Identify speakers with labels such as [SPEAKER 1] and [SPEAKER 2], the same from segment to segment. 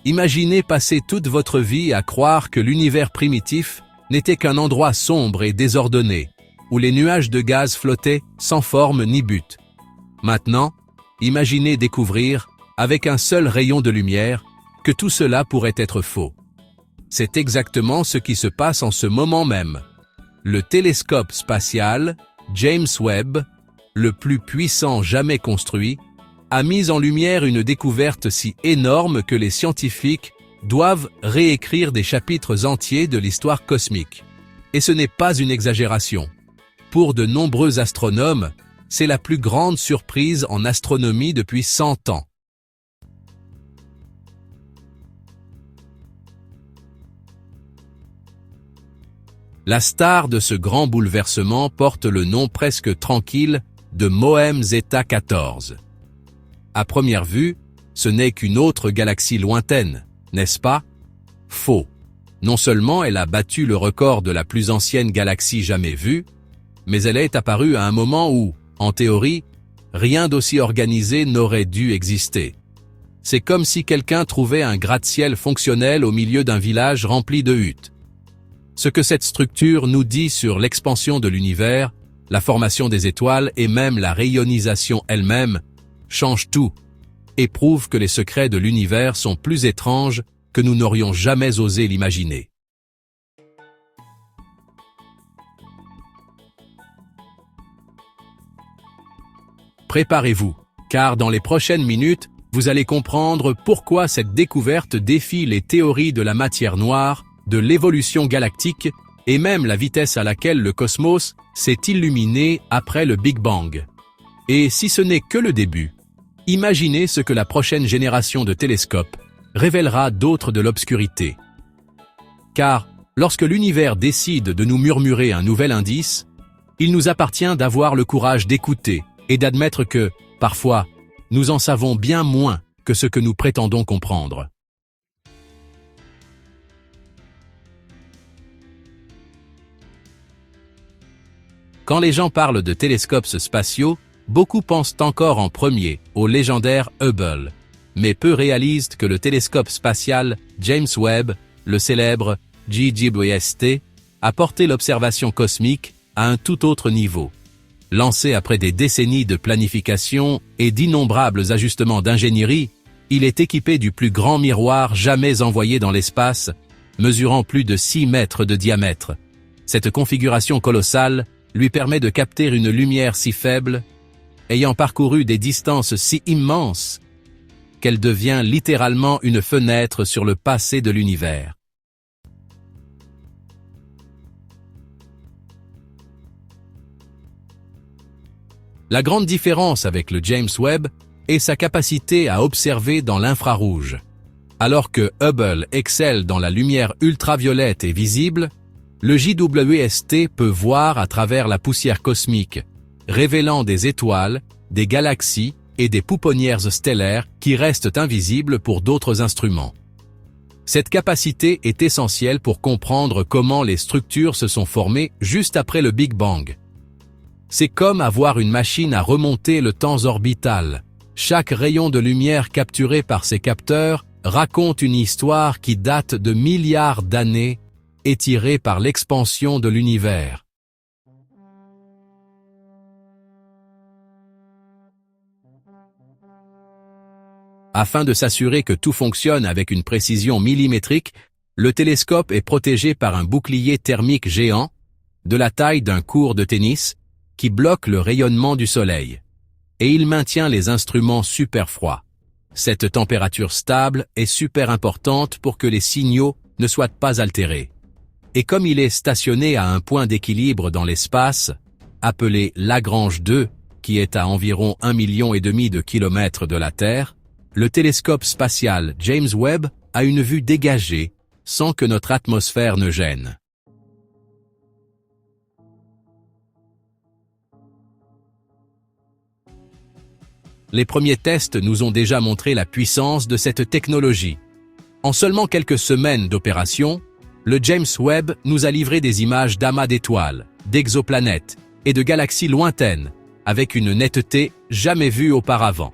[SPEAKER 1] Imaginez passer toute votre vie à croire que l'univers primitif n'était qu'un endroit sombre et désordonné, où les nuages de gaz flottaient sans forme ni but. Maintenant, imaginez découvrir, avec un seul rayon de lumière, que tout cela pourrait être faux. C'est exactement ce qui se passe en ce moment même. Le télescope spatial, James Webb, le plus puissant jamais construit, a mis en lumière une découverte si énorme que les scientifiques doivent réécrire des chapitres entiers de l'histoire cosmique. Et ce n'est pas une exagération. Pour de nombreux astronomes, c'est la plus grande surprise en astronomie depuis 100 ans. La star de ce grand bouleversement porte le nom presque tranquille de Mohem Zeta 14. À première vue, ce n'est qu'une autre galaxie lointaine, n'est-ce pas? Faux. Non seulement elle a battu le record de la plus ancienne galaxie jamais vue, mais elle est apparue à un moment où, en théorie, rien d'aussi organisé n'aurait dû exister. C'est comme si quelqu'un trouvait un gratte-ciel fonctionnel au milieu d'un village rempli de huttes. Ce que cette structure nous dit sur l'expansion de l'univers, la formation des étoiles et même la rayonisation elle-même, change tout et prouve que les secrets de l'univers sont plus étranges que nous n'aurions jamais osé l'imaginer. Préparez-vous, car dans les prochaines minutes, vous allez comprendre pourquoi cette découverte défie les théories de la matière noire, de l'évolution galactique et même la vitesse à laquelle le cosmos s'est illuminé après le Big Bang. Et si ce n'est que le début, imaginez ce que la prochaine génération de télescopes révélera d'autre de l'obscurité. Car, lorsque l'univers décide de nous murmurer un nouvel indice, il nous appartient d'avoir le courage d'écouter et d'admettre que, parfois, nous en savons bien moins que ce que nous prétendons comprendre. Quand les gens parlent de télescopes spatiaux, beaucoup pensent encore en premier au légendaire Hubble, mais peu réalisent que le télescope spatial James Webb, le célèbre JWST, a porté l'observation cosmique à un tout autre niveau. Lancé après des décennies de planification et d'innombrables ajustements d'ingénierie, il est équipé du plus grand miroir jamais envoyé dans l'espace, mesurant plus de 6 mètres de diamètre. Cette configuration colossale lui permet de capter une lumière si faible, ayant parcouru des distances si immenses, qu'elle devient littéralement une fenêtre sur le passé de l'univers. La grande différence avec le James Webb est sa capacité à observer dans l'infrarouge. Alors que Hubble excelle dans la lumière ultraviolette et visible, le JWST peut voir à travers la poussière cosmique, révélant des étoiles, des galaxies et des pouponnières stellaires qui restent invisibles pour d'autres instruments. Cette capacité est essentielle pour comprendre comment les structures se sont formées juste après le Big Bang. C'est comme avoir une machine à remonter le temps orbital. Chaque rayon de lumière capturé par ces capteurs raconte une histoire qui date de milliards d'années, étirée par l'expansion de l'univers. Afin de s'assurer que tout fonctionne avec une précision millimétrique, le télescope est protégé par un bouclier thermique géant, de la taille d'un court de tennis, qui bloque le rayonnement du soleil. Et il maintient les instruments super froids. Cette température stable est super importante pour que les signaux ne soient pas altérés. Et comme il est stationné à un point d'équilibre dans l'espace, appelé Lagrange 2, qui est à environ 1,5 million de kilomètres de la Terre, le télescope spatial James Webb a une vue dégagée, sans que notre atmosphère ne gêne. Les premiers tests nous ont déjà montré la puissance de cette technologie. En seulement quelques semaines d'opération, le James Webb nous a livré des images d'amas d'étoiles, d'exoplanètes et de galaxies lointaines, avec une netteté jamais vue auparavant.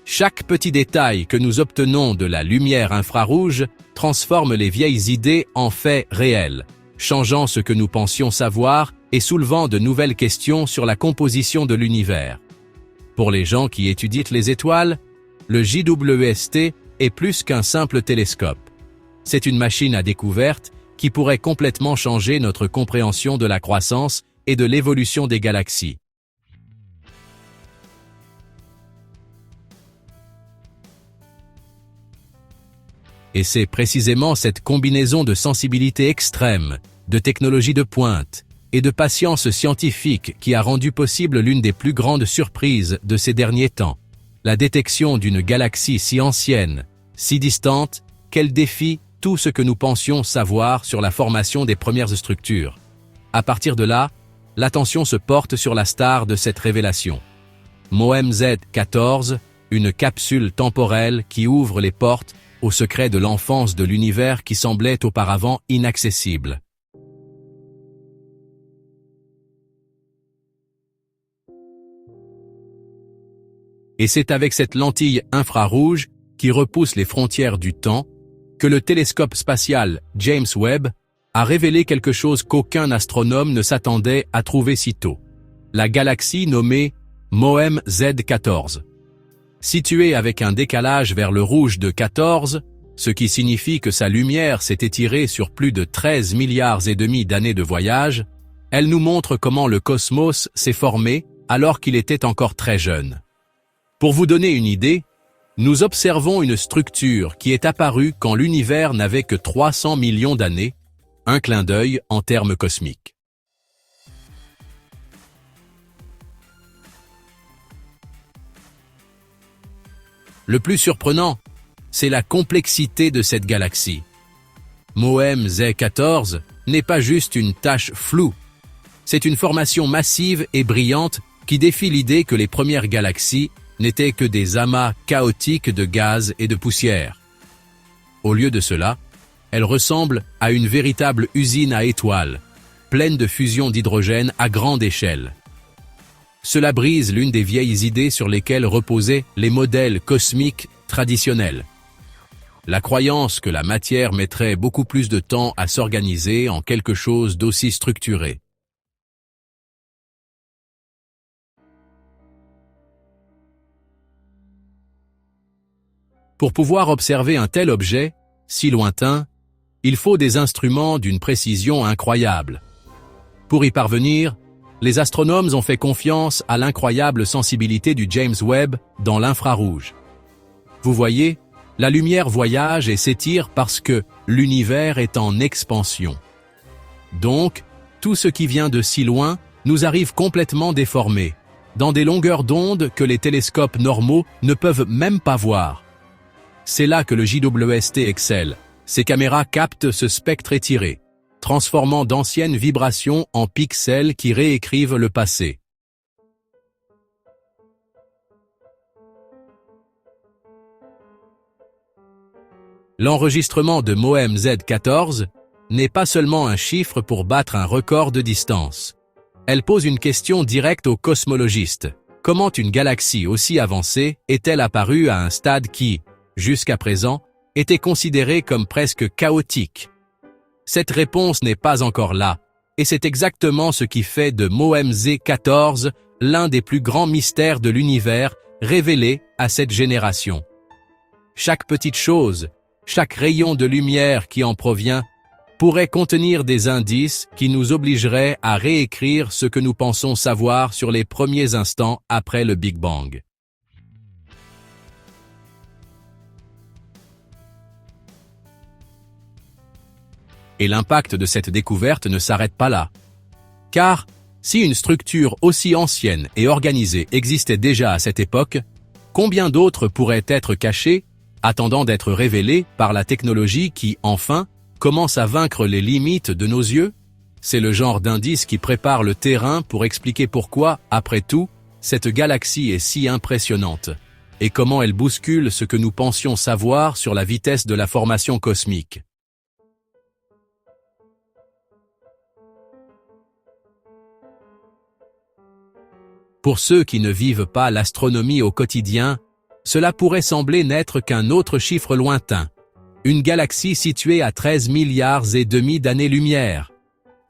[SPEAKER 1] Chaque petit détail que nous obtenons de la lumière infrarouge transforme les vieilles idées en faits réels, changeant ce que nous pensions savoir et soulevant de nouvelles questions sur la composition de l'univers. Pour les gens qui étudient les étoiles, le JWST est plus qu'un simple télescope. C'est une machine à découverte qui pourrait complètement changer notre compréhension de la croissance et de l'évolution des galaxies. Et c'est précisément cette combinaison de sensibilité extrême, de technologie de pointe et de patience scientifique qui a rendu possible l'une des plus grandes surprises de ces derniers temps, la détection d'une galaxie si ancienne, si distante, qu'elle défie tout ce que nous pensions savoir sur la formation des premières structures. À partir de là, l'attention se porte sur la star de cette révélation. MOEM-Z14, une capsule temporelle qui ouvre les portes au secret de l'enfance de l'univers qui semblait auparavant inaccessible. Et c'est avec cette lentille infrarouge qui repousse les frontières du temps que le télescope spatial James Webb a révélé quelque chose qu'aucun astronome ne s'attendait à trouver si tôt. La galaxie nommée MOEM-Z14. Située avec un décalage vers le rouge de 14, ce qui signifie que sa lumière s'est étirée sur plus de 13 milliards et demi d'années de voyage, elle nous montre comment le cosmos s'est formé alors qu'il était encore très jeune. Pour vous donner une idée, nous observons une structure qui est apparue quand l'univers n'avait que 300 millions d'années, un clin d'œil en termes cosmiques. Le plus surprenant, c'est la complexité de cette galaxie. MOEM-Z14 n'est pas juste une tache floue. C'est une formation massive et brillante qui défie l'idée que les premières galaxies n'étaient que des amas chaotiques de gaz et de poussière. Au lieu de cela, elle ressemble à une véritable usine à étoiles, pleine de fusion d'hydrogène à grande échelle. Cela brise l'une des vieilles idées sur lesquelles reposaient les modèles cosmiques traditionnels. La croyance que la matière mettrait beaucoup plus de temps à s'organiser en quelque chose d'aussi structuré. Pour pouvoir observer un tel objet, si lointain, il faut des instruments d'une précision incroyable. Pour y parvenir, les astronomes ont fait confiance à l'incroyable sensibilité du James Webb dans l'infrarouge. Vous voyez, la lumière voyage et s'étire parce que l'univers est en expansion. Donc, tout ce qui vient de si loin nous arrive complètement déformé, dans des longueurs d'onde que les télescopes normaux ne peuvent même pas voir. C'est là que le JWST excelle. Ses caméras captent ce spectre étiré, transformant d'anciennes vibrations en pixels qui réécrivent le passé. L'enregistrement de MOEM-Z14 n'est pas seulement un chiffre pour battre un record de distance. Elle pose une question directe aux cosmologistes. Comment une galaxie aussi avancée est-elle apparue à un stade qui, jusqu'à présent, était considéré comme presque chaotique? Cette réponse n'est pas encore là, et c'est exactement ce qui fait de MOEM-Z14 l'un des plus grands mystères de l'univers révélés à cette génération. Chaque petite chose, chaque rayon de lumière qui en provient, pourrait contenir des indices qui nous obligeraient à réécrire ce que nous pensons savoir sur les premiers instants après le Big Bang. Et l'impact de cette découverte ne s'arrête pas là. Car, si une structure aussi ancienne et organisée existait déjà à cette époque, combien d'autres pourraient être cachées, attendant d'être révélées par la technologie qui, enfin, commence à vaincre les limites de nos yeux? C'est le genre d'indice qui prépare le terrain pour expliquer pourquoi, après tout, cette galaxie est si impressionnante, et comment elle bouscule ce que nous pensions savoir sur la vitesse de la formation cosmique. Pour ceux qui ne vivent pas l'astronomie au quotidien, cela pourrait sembler n'être qu'un autre chiffre lointain, une galaxie située à 13 milliards et demi d'années-lumière.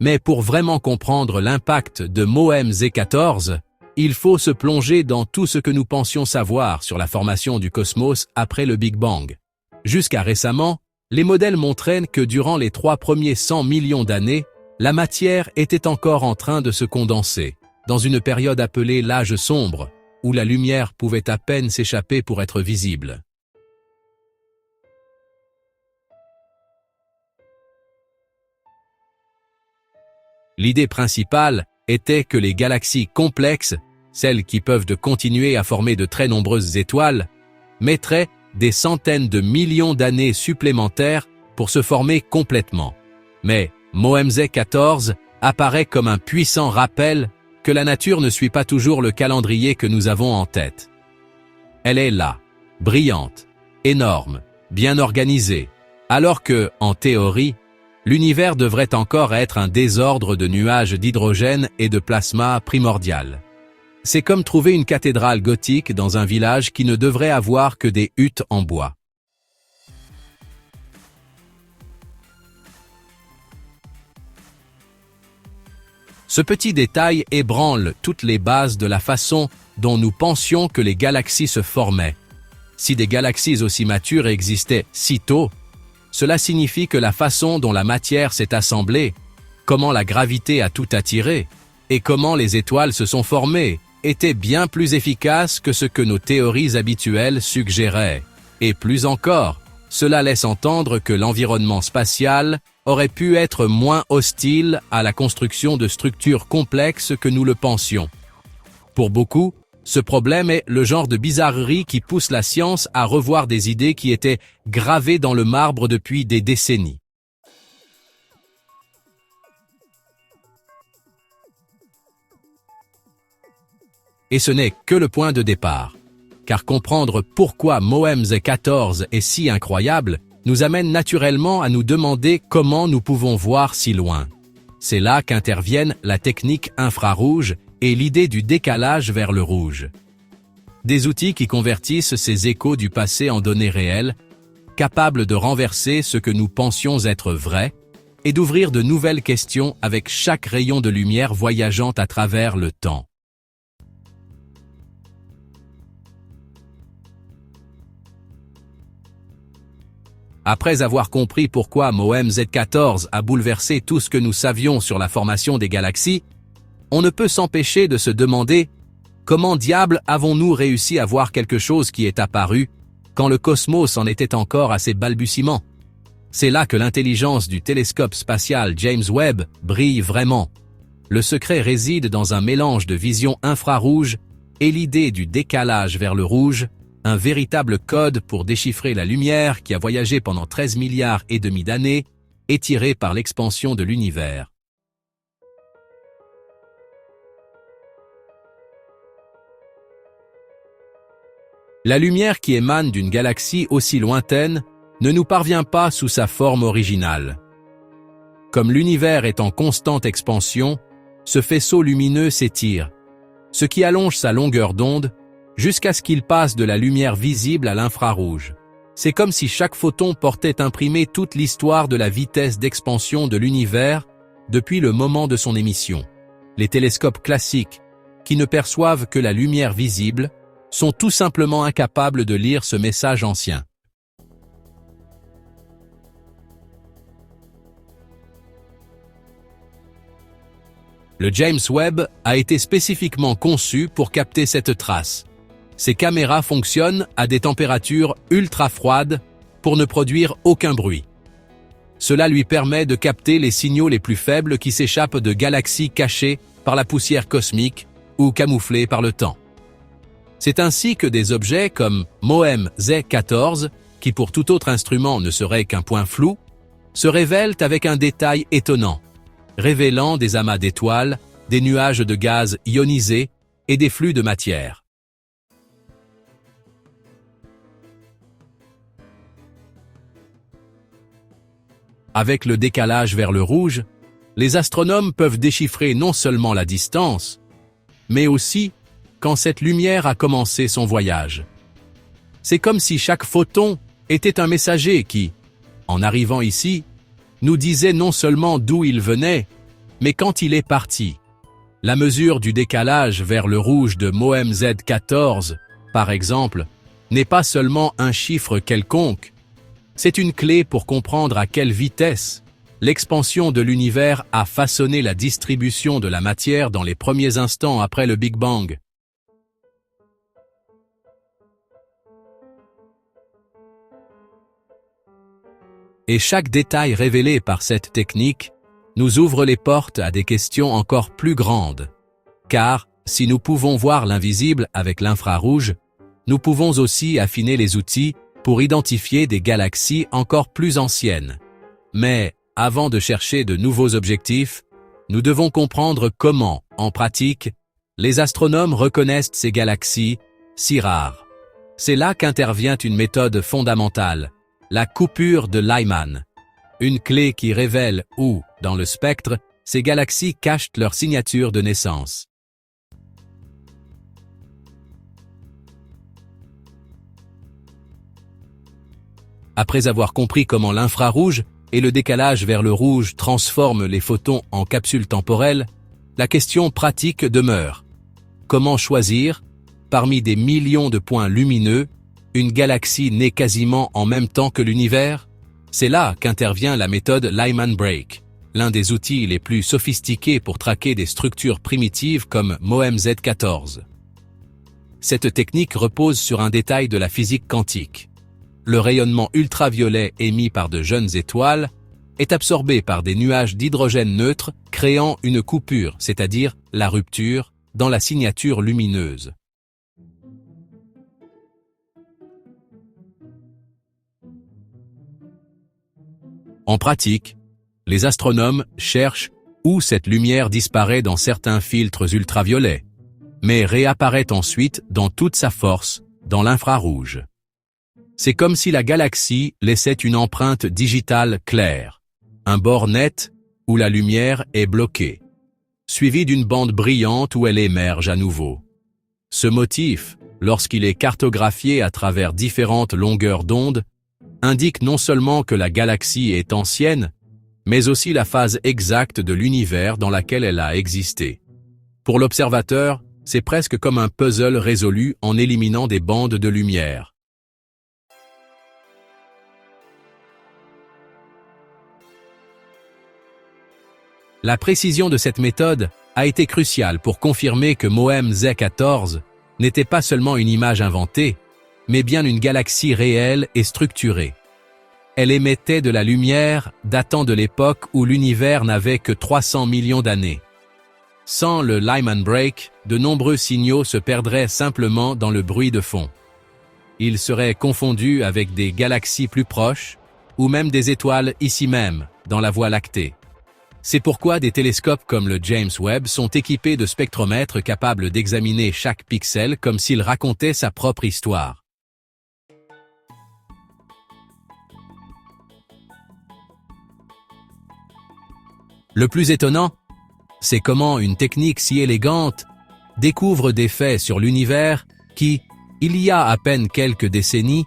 [SPEAKER 1] Mais pour vraiment comprendre l'impact de Mohem Z14, il faut se plonger dans tout ce que nous pensions savoir sur la formation du cosmos après le Big Bang. Jusqu'à récemment, les modèles montraient que durant les 3 premiers 100 millions d'années, la matière était encore en train de se condenser, dans une période appelée l'âge sombre, où la lumière pouvait à peine s'échapper pour être visible. L'idée principale était que les galaxies complexes, celles qui peuvent continuer à former de très nombreuses étoiles, mettraient des centaines de millions d'années supplémentaires pour se former complètement. Mais Mohem Z14 apparaît comme un puissant rappel que la nature ne suit pas toujours le calendrier que nous avons en tête. Elle est là, brillante, énorme, bien organisée, alors que, en théorie, l'univers devrait encore être un désordre de nuages d'hydrogène et de plasma primordial. C'est comme trouver une cathédrale gothique dans un village qui ne devrait avoir que des huttes en bois. Ce petit détail ébranle toutes les bases de la façon dont nous pensions que les galaxies se formaient. Si des galaxies aussi matures existaient si tôt, cela signifie que la façon dont la matière s'est assemblée, comment la gravité a tout attiré, et comment les étoiles se sont formées, était bien plus efficace que ce que nos théories habituelles suggéraient. Et plus encore, cela laisse entendre que l'environnement spatial aurait pu être moins hostile à la construction de structures complexes que nous le pensions. Pour beaucoup, ce problème est le genre de bizarrerie qui pousse la science à revoir des idées qui étaient gravées dans le marbre depuis des décennies. Et ce n'est que le point de départ, car comprendre pourquoi Mohem Z14 est si incroyable nous amène naturellement à nous demander comment nous pouvons voir si loin. C'est là qu'interviennent la technique infrarouge et l'idée du décalage vers le rouge. Des outils qui convertissent ces échos du passé en données réelles, capables de renverser ce que nous pensions être vrai, et d'ouvrir de nouvelles questions avec chaque rayon de lumière voyageant à travers le temps. Après avoir compris pourquoi Mohem Z14 a bouleversé tout ce que nous savions sur la formation des galaxies, on ne peut s'empêcher de se demander comment diable avons-nous réussi à voir quelque chose qui est apparu quand le cosmos en était encore à ses balbutiements. C'est là que l'intelligence du télescope spatial James Webb brille vraiment. Le secret réside dans un mélange de vision infrarouge et l'idée du décalage vers le rouge, un véritable code pour déchiffrer la lumière qui a voyagé pendant 13 milliards et demi d'années, étirée par l'expansion de l'univers. La lumière qui émane d'une galaxie aussi lointaine ne nous parvient pas sous sa forme originale. Comme l'univers est en constante expansion, ce faisceau lumineux s'étire, ce qui allonge sa longueur d'onde jusqu'à ce qu'il passe de la lumière visible à l'infrarouge. C'est comme si chaque photon portait imprimé toute l'histoire de la vitesse d'expansion de l'univers depuis le moment de son émission. Les télescopes classiques, qui ne perçoivent que la lumière visible, sont tout simplement incapables de lire ce message ancien. Le James Webb a été spécifiquement conçu pour capter cette trace. Ses caméras fonctionnent à des températures ultra froides pour ne produire aucun bruit. Cela lui permet de capter les signaux les plus faibles qui s'échappent de galaxies cachées par la poussière cosmique ou camouflées par le temps. C'est ainsi que des objets comme Mohem Z14, qui pour tout autre instrument ne serait qu'un point flou, se révèlent avec un détail étonnant, révélant des amas d'étoiles, des nuages de gaz ionisés et des flux de matière. Avec le décalage vers le rouge, les astronomes peuvent déchiffrer non seulement la distance, mais aussi quand cette lumière a commencé son voyage. C'est comme si chaque photon était un messager qui, en arrivant ici, nous disait non seulement d'où il venait, mais quand il est parti. La mesure du décalage vers le rouge de Mohem Z14, par exemple, n'est pas seulement un chiffre quelconque, c'est une clé pour comprendre à quelle vitesse l'expansion de l'univers a façonné la distribution de la matière dans les premiers instants après le Big Bang. Et chaque détail révélé par cette technique nous ouvre les portes à des questions encore plus grandes. Car, si nous pouvons voir l'invisible avec l'infrarouge, nous pouvons aussi affiner les outils pour identifier des galaxies encore plus anciennes. Mais, avant de chercher de nouveaux objectifs, nous devons comprendre comment, en pratique, les astronomes reconnaissent ces galaxies si rares. C'est là qu'intervient une méthode fondamentale, la coupure de Lyman. Une clé qui révèle où, dans le spectre, ces galaxies cachent leur signature de naissance. Après avoir compris comment l'infrarouge et le décalage vers le rouge transforment les photons en capsules temporelles, la question pratique demeure. Comment choisir, parmi des millions de points lumineux, une galaxie née quasiment en même temps que l'univers? C'est là qu'intervient la méthode Lyman Break, l'un des outils les plus sophistiqués pour traquer des structures primitives comme Mohem Z14. Cette technique repose sur un détail de la physique quantique. Le rayonnement ultraviolet émis par de jeunes étoiles est absorbé par des nuages d'hydrogène neutre, créant une coupure, c'est-à-dire la rupture, dans la signature lumineuse. En pratique, les astronomes cherchent où cette lumière disparaît dans certains filtres ultraviolets, mais réapparaît ensuite dans toute sa force, dans l'infrarouge. C'est comme si la galaxie laissait une empreinte digitale claire, un bord net où la lumière est bloquée, suivi d'une bande brillante où elle émerge à nouveau. Ce motif, lorsqu'il est cartographié à travers différentes longueurs d'onde, indique non seulement que la galaxie est ancienne, mais aussi la phase exacte de l'univers dans laquelle elle a existé. Pour l'observateur, c'est presque comme un puzzle résolu en éliminant des bandes de lumière. La précision de cette méthode a été cruciale pour confirmer que Mohem Z14 n'était pas seulement une image inventée, mais bien une galaxie réelle et structurée. Elle émettait de la lumière datant de l'époque où l'univers n'avait que 300 millions d'années. Sans le Lyman Break, de nombreux signaux se perdraient simplement dans le bruit de fond. Ils seraient confondus avec des galaxies plus proches, ou même des étoiles ici même, dans la Voie lactée. C'est pourquoi des télescopes comme le James Webb sont équipés de spectromètres capables d'examiner chaque pixel comme s'il racontait sa propre histoire. Le plus étonnant, c'est comment une technique si élégante découvre des faits sur l'univers qui, il y a à peine quelques décennies,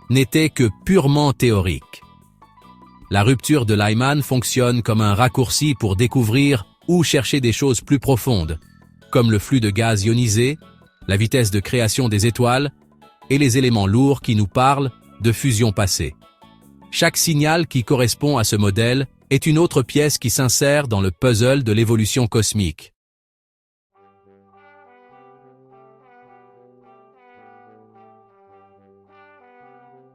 [SPEAKER 1] n'étaient que purement théoriques. La rupture de Lyman fonctionne comme un raccourci pour découvrir ou chercher des choses plus profondes, comme le flux de gaz ionisé, la vitesse de création des étoiles et les éléments lourds qui nous parlent de fusion passée. Chaque signal qui correspond à ce modèle est une autre pièce qui s'insère dans le puzzle de l'évolution cosmique.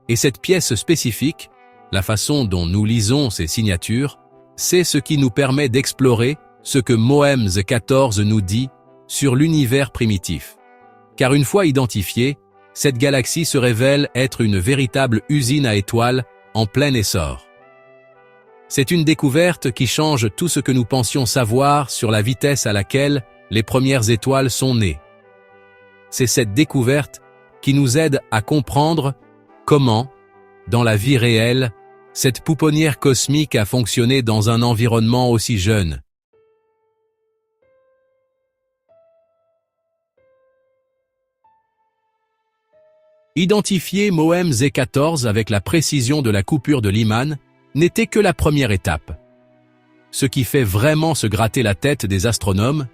[SPEAKER 1] Et cette pièce spécifique, la façon dont nous lisons ces signatures, c'est ce qui nous permet d'explorer ce que Mohem Z14 nous dit sur l'univers primitif. Car une fois identifiée, cette galaxie se révèle être une véritable usine à étoiles en plein essor. C'est une découverte qui change tout ce que nous pensions savoir sur la vitesse à laquelle les premières étoiles sont nées. C'est cette découverte qui nous aide à comprendre comment, dans la vie réelle, cette pouponnière cosmique a fonctionné dans un environnement aussi jeune. Identifier Mohem Z14 avec la précision de la coupure de Lyman n'était que la première étape. Ce qui fait vraiment se gratter la tête des astronomes,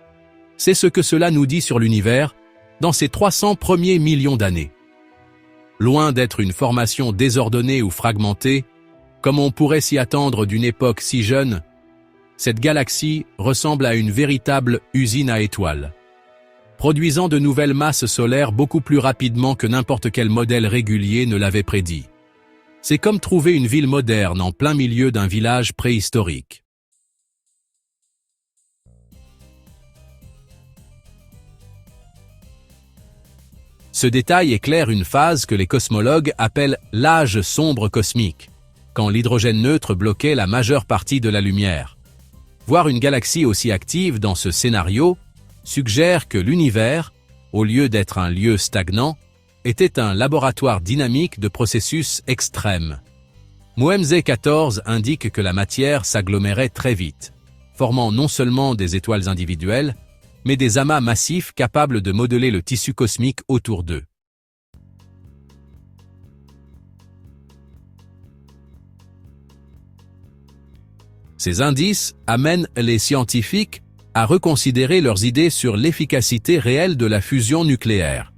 [SPEAKER 1] c'est ce que cela nous dit sur l'univers dans ces 300 premiers millions d'années. Loin d'être une formation désordonnée ou fragmentée, comme on pourrait s'y attendre d'une époque si jeune, cette galaxie ressemble à une véritable usine à étoiles, produisant de nouvelles masses solaires beaucoup plus rapidement que n'importe quel modèle régulier ne l'avait prédit. C'est comme trouver une ville moderne en plein milieu d'un village préhistorique. Ce détail éclaire une phase que les cosmologues appellent l'âge sombre cosmique, quand l'hydrogène neutre bloquait la majeure partie de la lumière. Voir une galaxie aussi active dans ce scénario suggère que l'univers, au lieu d'être un lieu stagnant, était un laboratoire dynamique de processus extrêmes. Mohem Z14 indique que la matière s'agglomérait très vite, formant non seulement des étoiles individuelles, mais des amas massifs capables de modeler le tissu cosmique autour d'eux. Ces indices amènent les scientifiques à reconsidérer leurs idées sur l'efficacité réelle de la fusion nucléaire.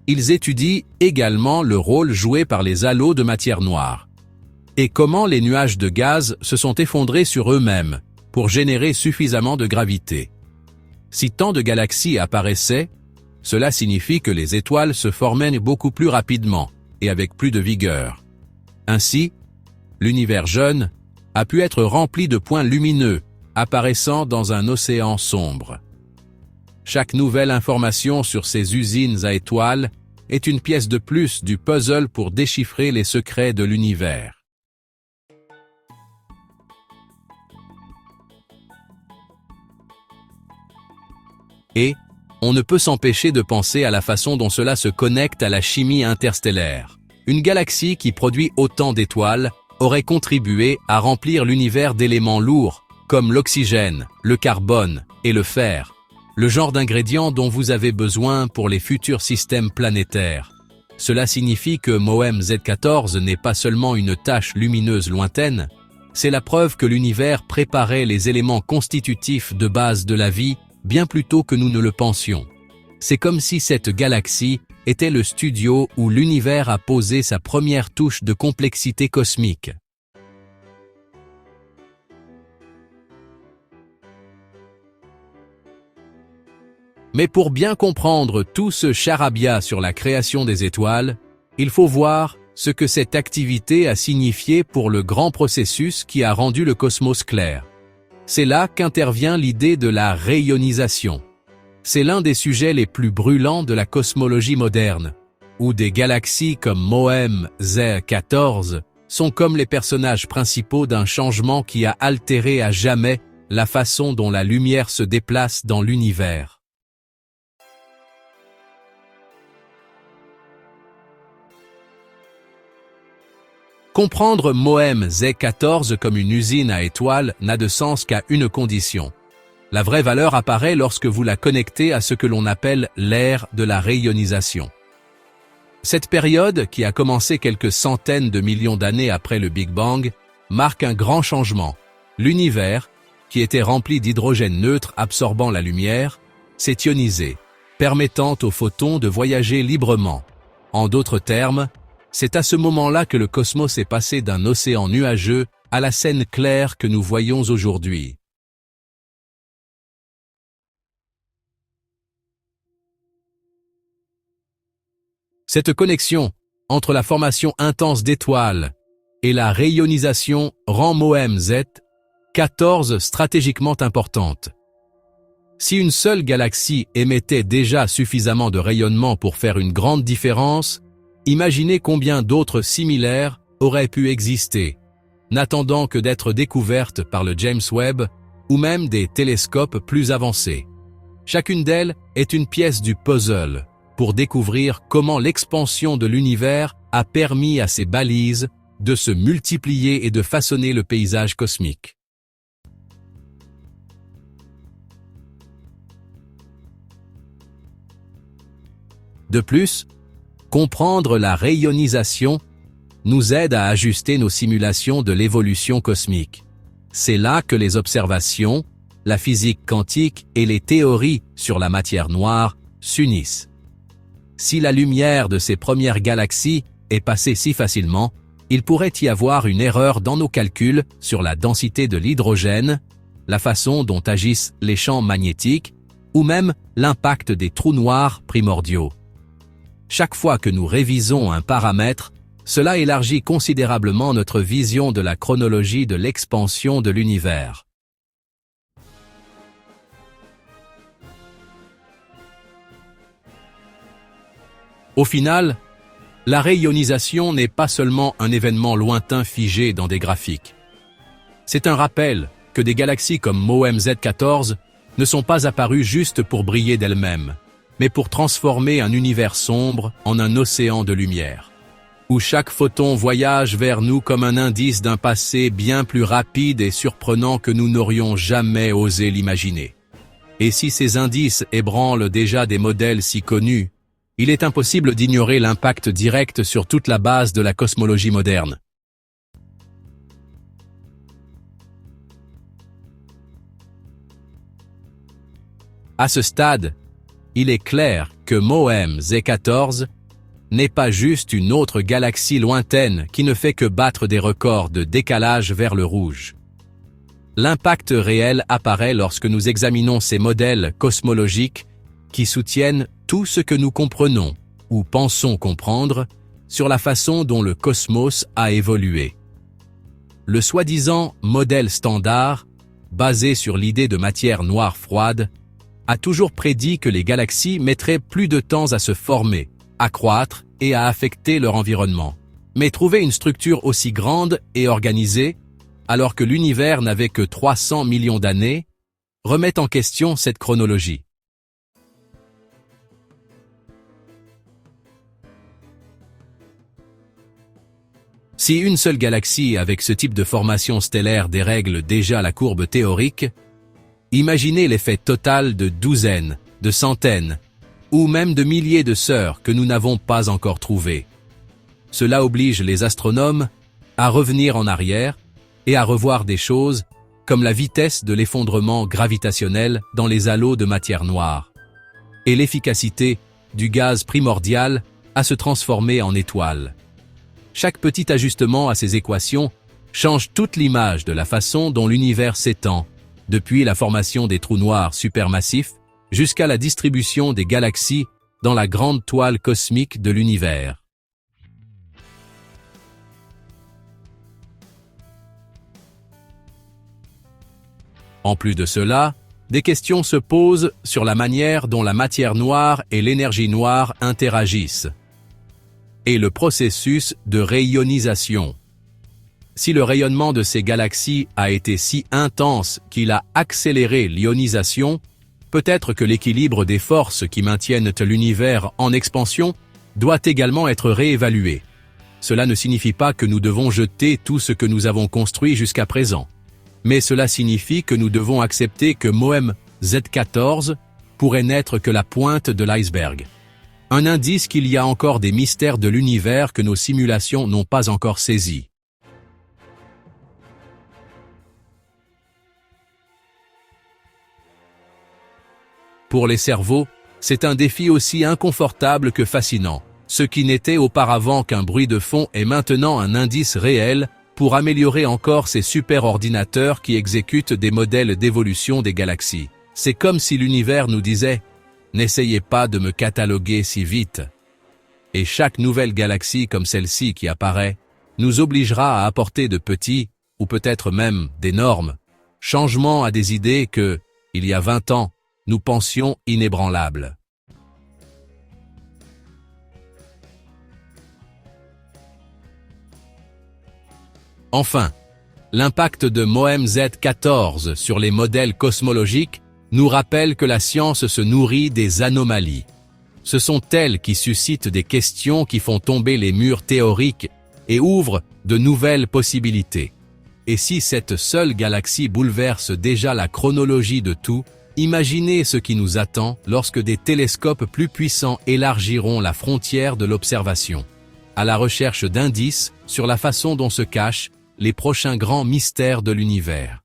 [SPEAKER 1] Ils étudient également le rôle joué par les halos de matière noire et comment les nuages de gaz se sont effondrés sur eux-mêmes pour générer suffisamment de gravité. Si tant de galaxies apparaissaient, cela signifie que les étoiles se formaient beaucoup plus rapidement et avec plus de vigueur. Ainsi, l'univers jeune a pu être rempli de points lumineux apparaissant dans un océan sombre. Chaque nouvelle information sur ces usines à étoiles est une pièce de plus du puzzle pour déchiffrer les secrets de l'univers. Et on ne peut s'empêcher de penser à la façon dont cela se connecte à la chimie interstellaire. Une galaxie qui produit autant d'étoiles aurait contribué à remplir l'univers d'éléments lourds, comme l'oxygène, le carbone et le fer, le genre d'ingrédients dont vous avez besoin pour les futurs systèmes planétaires. Cela signifie que Mohem Z14 n'est pas seulement une tache lumineuse lointaine, c'est la preuve que l'univers préparait les éléments constitutifs de base de la vie bien plus tôt que nous ne le pensions. C'est comme si cette galaxie était le studio où l'univers a posé sa première touche de complexité cosmique. Mais pour bien comprendre tout ce charabia sur la création des étoiles, il faut voir ce que cette activité a signifié pour le grand processus qui a rendu le cosmos clair. C'est là qu'intervient l'idée de la rayonisation. C'est l'un des sujets les plus brûlants de la cosmologie moderne, où des galaxies comme Mohem Z14 sont comme les personnages principaux d'un changement qui a altéré à jamais la façon dont la lumière se déplace dans l'univers. Comprendre Mohem Z14 comme une usine à étoiles n'a de sens qu'à une condition. La vraie valeur apparaît lorsque vous la connectez à ce que l'on appelle l'ère de la rayonisation. Cette période, qui a commencé quelques centaines de millions d'années après le Big Bang, marque un grand changement. L'univers, qui était rempli d'hydrogène neutre absorbant la lumière, s'est ionisé, permettant aux photons de voyager librement. En d'autres termes, c'est à ce moment-là que le cosmos est passé d'un océan nuageux à la scène claire que nous voyons aujourd'hui. Cette connexion entre la formation intense d'étoiles et la rayonisation rend Mohem Z14 stratégiquement importante. Si une seule galaxie émettait déjà suffisamment de rayonnement pour faire une grande différence, imaginez combien d'autres similaires auraient pu exister, n'attendant que d'être découvertes par le James Webb ou même des télescopes plus avancés. Chacune d'elles est une pièce du puzzle pour découvrir comment l'expansion de l'univers a permis à ces balises de se multiplier et de façonner le paysage cosmique. De plus, comprendre la rayonisation nous aide à ajuster nos simulations de l'évolution cosmique. C'est là que les observations, la physique quantique et les théories sur la matière noire s'unissent. Si la lumière de ces premières galaxies est passée si facilement, il pourrait y avoir une erreur dans nos calculs sur la densité de l'hydrogène, la façon dont agissent les champs magnétiques, ou même l'impact des trous noirs primordiaux. Chaque fois que nous révisons un paramètre, cela élargit considérablement notre vision de la chronologie de l'expansion de l'univers. Au final, la rayonisation n'est pas seulement un événement lointain figé dans des graphiques. C'est un rappel que des galaxies comme MOEM-Z14 ne sont pas apparues juste pour briller d'elles-mêmes, mais pour transformer un univers sombre en un océan de lumière, où chaque photon voyage vers nous comme un indice d'un passé bien plus rapide et surprenant que nous n'aurions jamais osé l'imaginer. Et si ces indices ébranlent déjà des modèles si connus, il est impossible d'ignorer l'impact direct sur toute la base de la cosmologie moderne. À ce stade, il est clair que MOEM-Z14 n'est pas juste une autre galaxie lointaine qui ne fait que battre des records de décalage vers le rouge. L'impact réel apparaît lorsque nous examinons ces modèles cosmologiques qui soutiennent tout ce que nous comprenons ou pensons comprendre sur la façon dont le cosmos a évolué. Le soi-disant modèle standard, basé sur l'idée de matière noire froide, a toujours prédit que les galaxies mettraient plus de temps à se former, à croître et à affecter leur environnement. Mais trouver une structure aussi grande et organisée, alors que l'univers n'avait que 300 millions d'années, remet en question cette chronologie. Si une seule galaxie avec ce type de formation stellaire dérègle déjà la courbe théorique, imaginez l'effet total de douzaines, de centaines, ou même de milliers de sœurs que nous n'avons pas encore trouvées. Cela oblige les astronomes à revenir en arrière et à revoir des choses comme la vitesse de l'effondrement gravitationnel dans les halos de matière noire et l'efficacité du gaz primordial à se transformer en étoile. Chaque petit ajustement à ces équations change toute l'image de la façon dont l'univers s'étend, depuis la formation des trous noirs supermassifs jusqu'à la distribution des galaxies dans la grande toile cosmique de l'univers. En plus de cela, des questions se posent sur la manière dont la matière noire et l'énergie noire interagissent, et le processus de rayonisation. Si le rayonnement de ces galaxies a été si intense qu'il a accéléré l'ionisation, peut-être que l'équilibre des forces qui maintiennent l'univers en expansion doit également être réévalué. Cela ne signifie pas que nous devons jeter tout ce que nous avons construit jusqu'à présent, mais cela signifie que nous devons accepter que MOEM-Z14 pourrait n'être que la pointe de l'iceberg. Un indice qu'il y a encore des mystères de l'univers que nos simulations n'ont pas encore saisis. Pour les cerveaux, c'est un défi aussi inconfortable que fascinant. Ce qui n'était auparavant qu'un bruit de fond est maintenant un indice réel pour améliorer encore ces superordinateurs qui exécutent des modèles d'évolution des galaxies. C'est comme si l'univers nous disait « N'essayez pas de me cataloguer si vite ». Et chaque nouvelle galaxie comme celle-ci qui apparaît nous obligera à apporter de petits, ou peut-être même d'énormes, changements à des idées que, il y a 20 ans, nous pensions inébranlables. Enfin, l'impact de MOEM-Z14 sur les modèles cosmologiques nous rappelle que la science se nourrit des anomalies. Ce sont elles qui suscitent des questions qui font tomber les murs théoriques et ouvrent de nouvelles possibilités. Et si cette seule galaxie bouleverse déjà la chronologie de tout, Imaginez ce qui nous attend lorsque des télescopes plus puissants élargiront la frontière de l'observation, à la recherche d'indices sur la façon dont se cachent les prochains grands mystères de l'univers.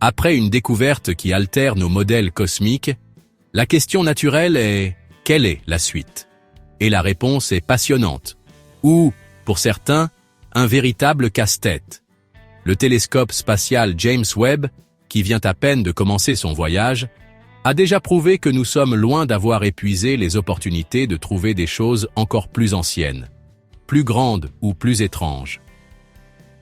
[SPEAKER 1] Après une découverte qui altère nos modèles cosmiques, la question naturelle est « quelle est la suite ?» Et la réponse est passionnante. Ou, pour certains, un véritable casse-tête. Le télescope spatial James Webb, qui vient à peine de commencer son voyage, a déjà prouvé que nous sommes loin d'avoir épuisé les opportunités de trouver des choses encore plus anciennes, plus grandes ou plus étranges.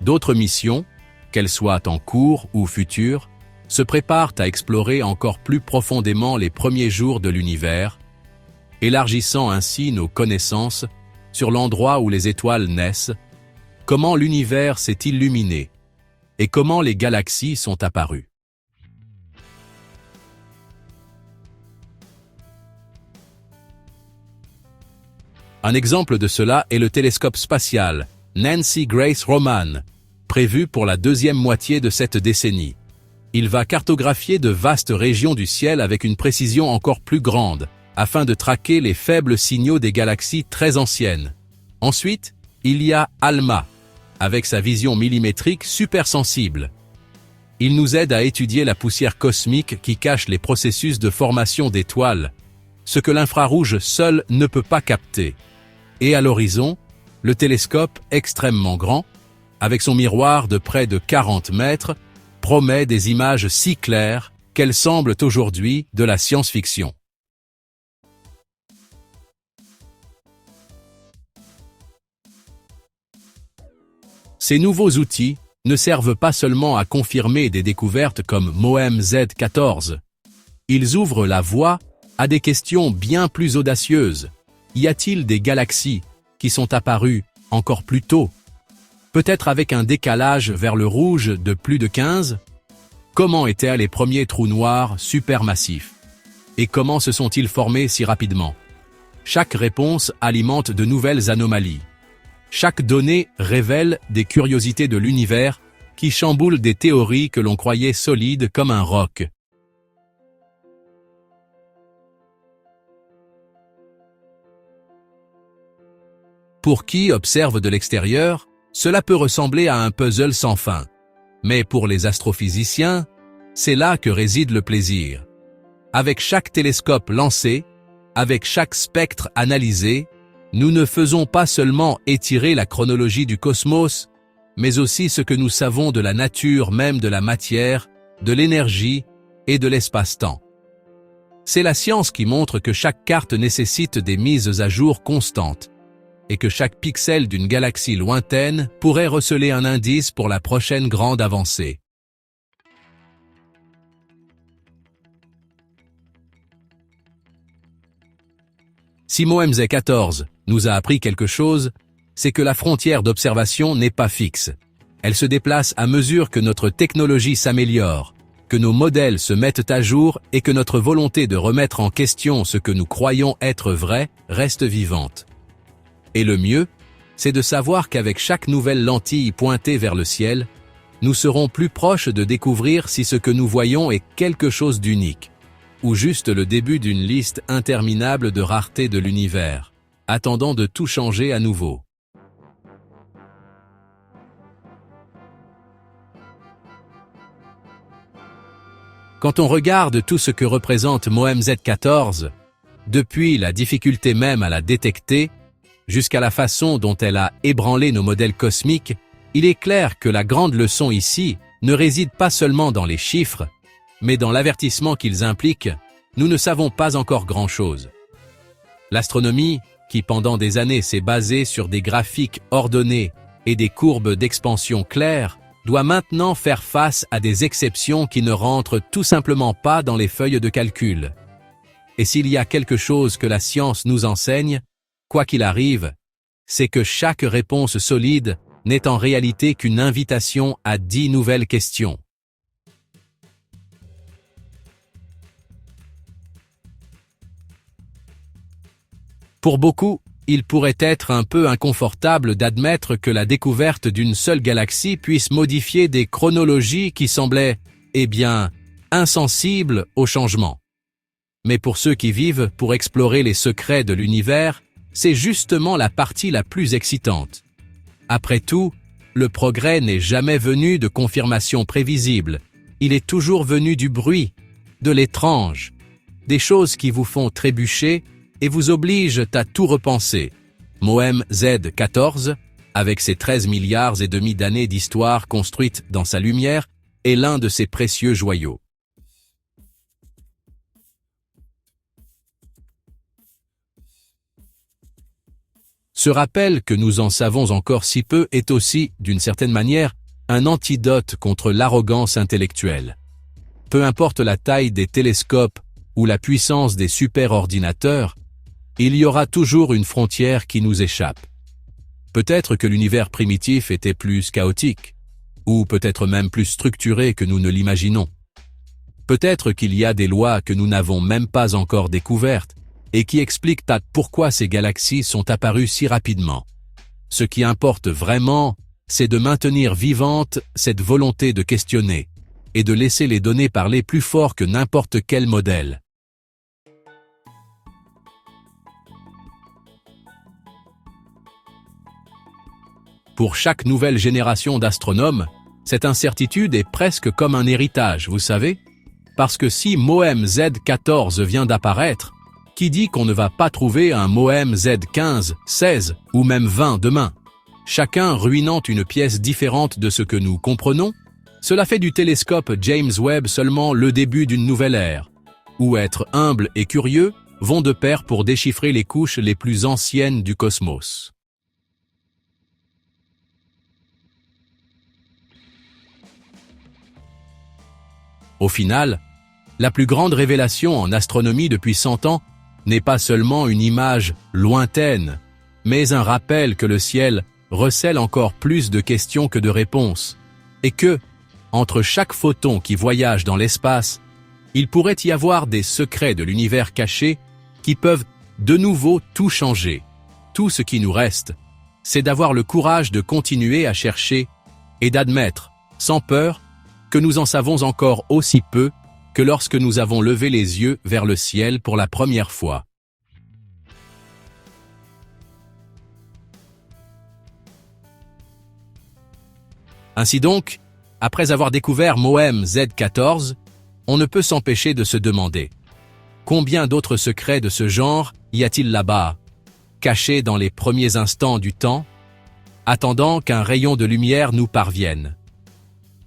[SPEAKER 1] D'autres missions, qu'elles soient en cours ou futures, se préparent à explorer encore plus profondément les premiers jours de l'univers, élargissant ainsi nos connaissances sur l'endroit où les étoiles naissent, comment l'univers s'est illuminé et comment les galaxies sont apparues. Un exemple de cela est le télescope spatial Nancy Grace Roman, prévu pour la deuxième moitié de cette décennie. Il va cartographier de vastes régions du ciel avec une précision encore plus grande, afin de traquer les faibles signaux des galaxies très anciennes. Ensuite, il y a ALMA, avec sa vision millimétrique super sensible. Il nous aide à étudier la poussière cosmique qui cache les processus de formation d'étoiles, ce que l'infrarouge seul ne peut pas capter. Et à l'horizon, le télescope extrêmement grand, avec son miroir de près de 40 mètres, promet des images si claires qu'elles semblent aujourd'hui de la science-fiction. Ces nouveaux outils ne servent pas seulement à confirmer des découvertes comme MOEM Z14. Ils ouvrent la voie à des questions bien plus audacieuses. Y a-t-il des galaxies qui sont apparues encore plus tôt? Peut-être avec un décalage vers le rouge de plus de 15? Comment étaient les premiers trous noirs supermassifs? Et comment se sont-ils formés si rapidement? Chaque réponse alimente de nouvelles anomalies. Chaque donnée révèle des curiosités de l'univers qui chamboulent des théories que l'on croyait solides comme un roc. Pour qui observe de l'extérieur, cela peut ressembler à un puzzle sans fin. Mais pour les astrophysiciens, c'est là que réside le plaisir. Avec chaque télescope lancé, avec chaque spectre analysé, nous ne faisons pas seulement étirer la chronologie du cosmos, mais aussi ce que nous savons de la nature même de la matière, de l'énergie et de l'espace-temps. C'est la science qui montre que chaque carte nécessite des mises à jour constantes, et que chaque pixel d'une galaxie lointaine pourrait receler un indice pour la prochaine grande avancée. Si MOEM Z14 nous a appris quelque chose, c'est que la frontière d'observation n'est pas fixe. Elle se déplace à mesure que notre technologie s'améliore, que nos modèles se mettent à jour et que notre volonté de remettre en question ce que nous croyons être vrai reste vivante. Et le mieux, c'est de savoir qu'avec chaque nouvelle lentille pointée vers le ciel, nous serons plus proches de découvrir si ce que nous voyons est quelque chose d'unique, ou juste le début d'une liste interminable de raretés de l'univers, attendant de tout changer à nouveau. Quand on regarde tout ce que représente MOEM Z14, depuis la difficulté même à la détecter, jusqu'à la façon dont elle a ébranlé nos modèles cosmiques, il est clair que la grande leçon ici ne réside pas seulement dans les chiffres, mais dans l'avertissement qu'ils impliquent. Nous ne savons pas encore grand-chose. L'astronomie, qui pendant des années s'est basée sur des graphiques ordonnés et des courbes d'expansion claires, doit maintenant faire face à des exceptions qui ne rentrent tout simplement pas dans les feuilles de calcul. Et s'il y a quelque chose que la science nous enseigne, quoi qu'il arrive, c'est que chaque réponse solide n'est en réalité qu'une invitation à 10 nouvelles questions. Pour beaucoup, il pourrait être un peu inconfortable d'admettre que la découverte d'une seule galaxie puisse modifier des chronologies qui semblaient, eh bien, insensibles au changement. Mais pour ceux qui vivent pour explorer les secrets de l'univers, c'est justement la partie la plus excitante. Après tout, le progrès n'est jamais venu de confirmations prévisibles, il est toujours venu du bruit, de l'étrange, des choses qui vous font trébucher et vous obligent à tout repenser. Mohem Z14, avec ses 13 milliards et demi d'années d'histoire construite dans sa lumière, est l'un de ces précieux joyaux. Ce rappel que nous en savons encore si peu est aussi, d'une certaine manière, un antidote contre l'arrogance intellectuelle. Peu importe la taille des télescopes ou la puissance des superordinateurs, il y aura toujours une frontière qui nous échappe. Peut-être que l'univers primitif était plus chaotique, ou peut-être même plus structuré que nous ne l'imaginons. Peut-être qu'il y a des lois que nous n'avons même pas encore découvertes, et qui expliquent pourquoi ces galaxies sont apparues si rapidement. Ce qui importe vraiment, c'est de maintenir vivante cette volonté de questionner, et de laisser les données parler plus fort que n'importe quel modèle. Pour chaque nouvelle génération d'astronomes, cette incertitude est presque comme un héritage, vous savez? Parce que si Mohem Z14 vient d'apparaître, qui dit qu'on ne va pas trouver un Mohem Z15, 16 ou même 20 demain? Chacun ruinant une pièce différente de ce que nous comprenons? Cela fait du télescope James Webb seulement le début d'une nouvelle ère, où être humble et curieux vont de pair pour déchiffrer les couches les plus anciennes du cosmos. Au final, la plus grande révélation en astronomie depuis 100 ans n'est pas seulement une image lointaine, mais un rappel que le ciel recèle encore plus de questions que de réponses, et que, entre chaque photon qui voyage dans l'espace, il pourrait y avoir des secrets de l'univers caché qui peuvent de nouveau tout changer. Tout ce qui nous reste, c'est d'avoir le courage de continuer à chercher et d'admettre, sans peur, que nous en savons encore aussi peu que lorsque nous avons levé les yeux vers le ciel pour la première fois. Ainsi donc, après avoir découvert Mohem Z14, on ne peut s'empêcher de se demander combien d'autres secrets de ce genre y a-t-il là-bas, cachés dans les premiers instants du temps, attendant qu'un rayon de lumière nous parvienne.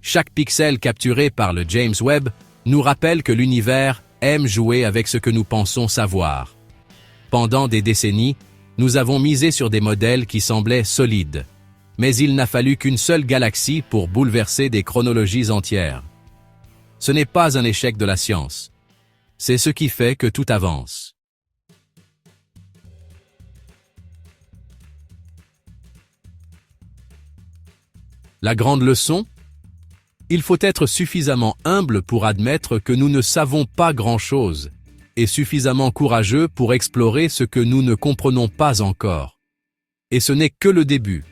[SPEAKER 1] Chaque pixel capturé par le James Webb nous rappelle que l'univers aime jouer avec ce que nous pensons savoir. Pendant des décennies, nous avons misé sur des modèles qui semblaient solides. Mais il n'a fallu qu'une seule galaxie pour bouleverser des chronologies entières. Ce n'est pas un échec de la science. C'est ce qui fait que tout avance. La grande leçon? Il faut être suffisamment humble pour admettre que nous ne savons pas grand-chose, et suffisamment courageux pour explorer ce que nous ne comprenons pas encore. Et ce n'est que le début.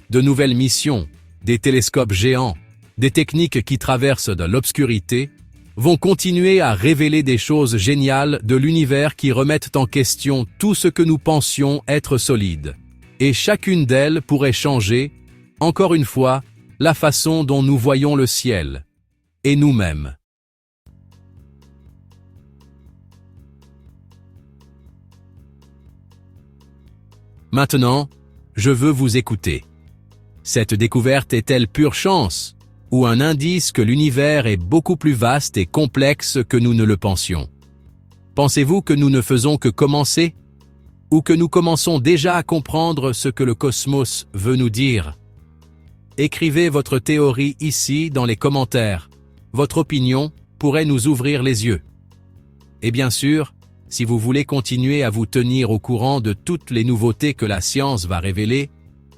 [SPEAKER 1] De nouvelles missions, des télescopes géants, des techniques qui traversent de l'obscurité, vont continuer à révéler des choses géniales de l'univers qui remettent en question tout ce que nous pensions être solide. Et chacune d'elles pourrait changer, encore une fois, la façon dont nous voyons le ciel, et nous-mêmes. Maintenant, je veux vous écouter. Cette découverte est-elle pure chance, ou un indice que l'univers est beaucoup plus vaste et complexe que nous ne le pensions? Pensez-vous que nous ne faisons que commencer, ou que nous commençons déjà à comprendre ce que le cosmos veut nous dire? Écrivez votre théorie ici dans les commentaires. Votre opinion pourrait nous ouvrir les yeux. Et bien sûr, si vous voulez continuer à vous tenir au courant de toutes les nouveautés que la science va révéler,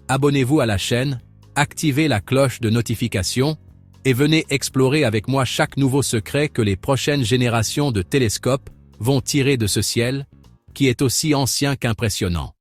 [SPEAKER 1] abonnez-vous à la chaîne, activez la cloche de notification et venez explorer avec moi chaque nouveau secret que les prochaines générations de télescopes vont tirer de ce ciel, qui est aussi ancien qu'impressionnant.